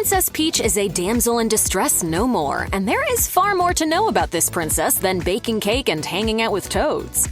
Princess Peach is a damsel in distress no more, and there is far more to know about this princess than baking cake and hanging out with toads.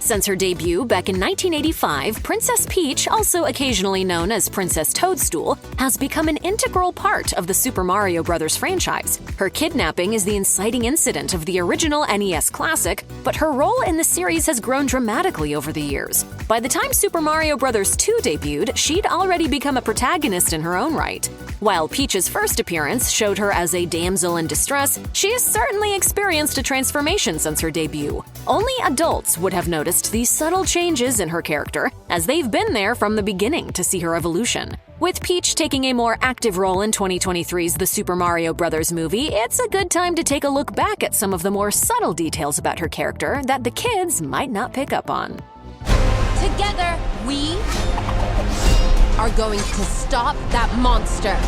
Since her debut back in 1985, Princess Peach, also occasionally known as Princess Toadstool, has become an integral part of the Super Mario Bros. Franchise. Her kidnapping is the inciting incident of the original NES classic, but her role in the series has grown dramatically over the years. By the time Super Mario Bros. 2 debuted, she'd already become a protagonist in her own right. While Peach's first appearance showed her as a damsel in distress, she has certainly experienced a transformation since her debut. Only adults would have noticed these subtle changes in her character, as they've been there from the beginning to see her evolution. With Peach taking a more active role in 2023's The Super Mario Bros. Movie, it's a good time to take a look back at some of the more subtle details about her character that the kids might not pick up on. Together, we are going to stop that monster.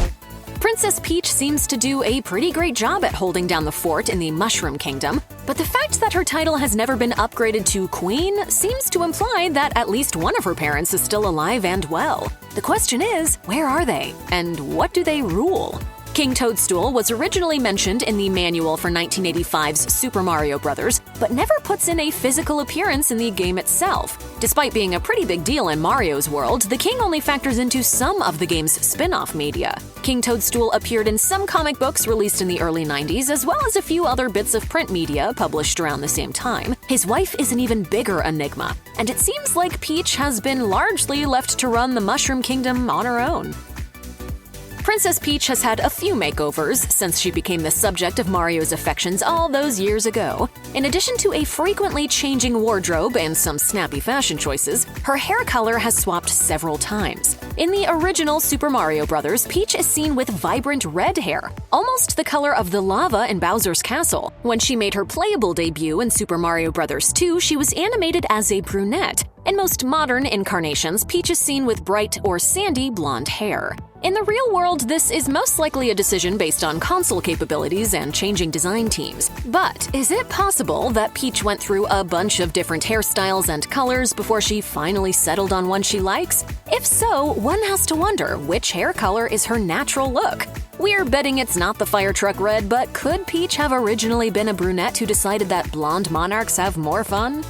Princess Peach seems to do a pretty great job at holding down the fort in the Mushroom Kingdom, but the fact that her title has never been upgraded to Queen seems to imply that at least one of her parents is still alive and well. The question is, where are they? And what do they rule? King Toadstool was originally mentioned in the manual for 1985's Super Mario Bros., but never puts in a physical appearance in the game itself. Despite being a pretty big deal in Mario's world, the king only factors into some of the game's spin-off media. King Toadstool appeared in some comic books released in the early 90s, as well as a few other bits of print media published around the same time. His wife is an even bigger enigma, and it seems like Peach has been largely left to run the Mushroom Kingdom on her own. Princess Peach has had a few makeovers since she became the subject of Mario's affections all those years ago. In addition to a frequently changing wardrobe and some snappy fashion choices, her hair color has swapped several times. In the original Super Mario Bros., Peach is seen with vibrant red hair, almost the color of the lava in Bowser's Castle. When she made her playable debut in Super Mario Bros. 2, she was animated as a brunette. In most modern incarnations, Peach is seen with bright or sandy blonde hair. In the real world, this is most likely a decision based on console capabilities and changing design teams. But is it possible that Peach went through a bunch of different hairstyles and colors before she finally settled on one she likes? If so, one has to wonder which hair color is her natural look. We're betting it's not the fire truck red, but could Peach have originally been a brunette who decided that blonde monarchs have more fun?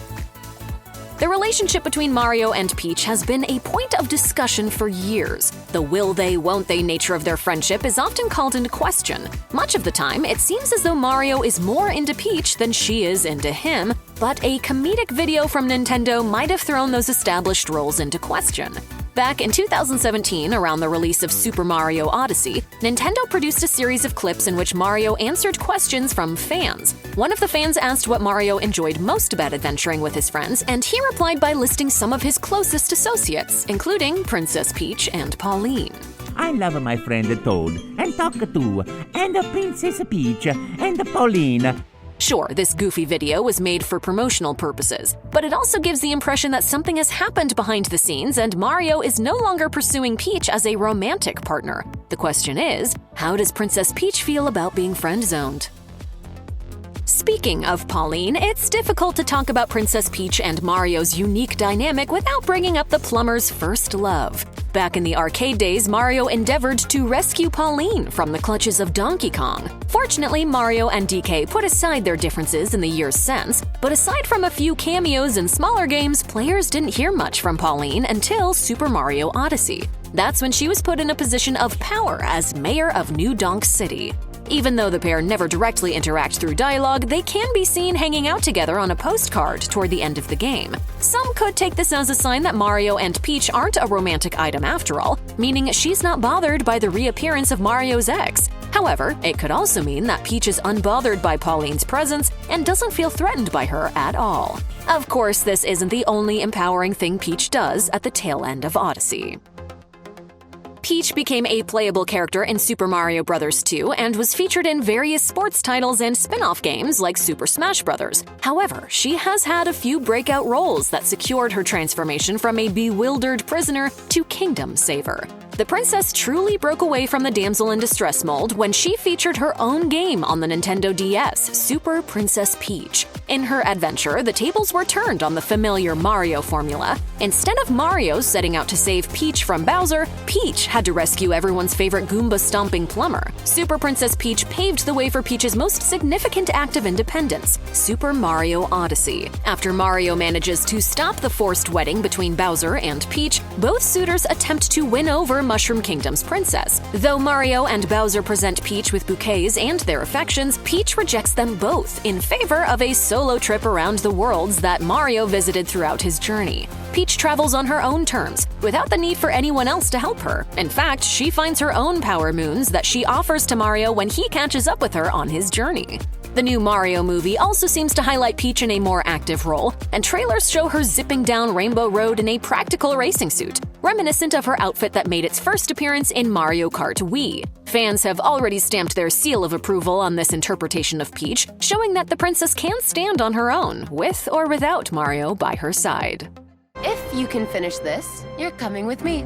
The relationship between Mario and Peach has been a point of discussion for years. The will they, won't they nature of their friendship is often called into question. Much of the time, it seems as though Mario is more into Peach than she is into him, but a comedic video from Nintendo might have thrown those established roles into question. Back in 2017, around the release of Super Mario Odyssey, Nintendo produced a series of clips in which Mario answered questions from fans. One of the fans asked what Mario enjoyed most about adventuring with his friends, and he replied by listing some of his closest associates, including Princess Peach and Pauline. I love my friend Toad, and Talkatoo, and Princess Peach, and Pauline. Sure, this goofy video was made for promotional purposes, but it also gives the impression that something has happened behind the scenes and Mario is no longer pursuing Peach as a romantic partner. The question is, how does Princess Peach feel about being friend-zoned? Speaking of Pauline, it's difficult to talk about Princess Peach and Mario's unique dynamic without bringing up the plumber's first love. Back in the arcade days, Mario endeavored to rescue Pauline from the clutches of Donkey Kong. Fortunately, Mario and DK put aside their differences in the years since, but aside from a few cameos in smaller games, players didn't hear much from Pauline until Super Mario Odyssey. That's when she was put in a position of power as mayor of New Donk City. Even though the pair never directly interact through dialogue, they can be seen hanging out together on a postcard toward the end of the game. Some could take this as a sign that Mario and Peach aren't a romantic item after all, meaning she's not bothered by the reappearance of Mario's ex. However, it could also mean that Peach is unbothered by Pauline's presence and doesn't feel threatened by her at all. Of course, this isn't the only empowering thing Peach does at the tail end of Odyssey. Peach became a playable character in Super Mario Bros. 2 and was featured in various sports titles and spin-off games like Super Smash Bros. However, she has had a few breakout roles that secured her transformation from a bewildered prisoner to kingdom saver. The princess truly broke away from the damsel in distress mold when she featured her own game on the Nintendo DS, Super Princess Peach. In her adventure, the tables were turned on the familiar Mario formula. Instead of Mario setting out to save Peach from Bowser, Peach had to rescue everyone's favorite Goomba-stomping plumber. Super Princess Peach paved the way for Peach's most significant act of independence, Super Mario Odyssey. After Mario manages to stop the forced wedding between Bowser and Peach, both suitors attempt to win over Mushroom Kingdom's princess. Though Mario and Bowser present Peach with bouquets and their affections, Peach rejects them both in favor of a solo trip around the worlds that Mario visited throughout his journey. Peach travels on her own terms, without the need for anyone else to help her. In fact, she finds her own power moons that she offers to Mario when he catches up with her on his journey. The new Mario movie also seems to highlight Peach in a more active role, and trailers show her zipping down Rainbow Road in a practical racing suit, reminiscent of her outfit that made its first appearance in Mario Kart Wii. Fans have already stamped their seal of approval on this interpretation of Peach, showing that the princess can stand on her own, with or without Mario by her side. If you can finish this, you're coming with me.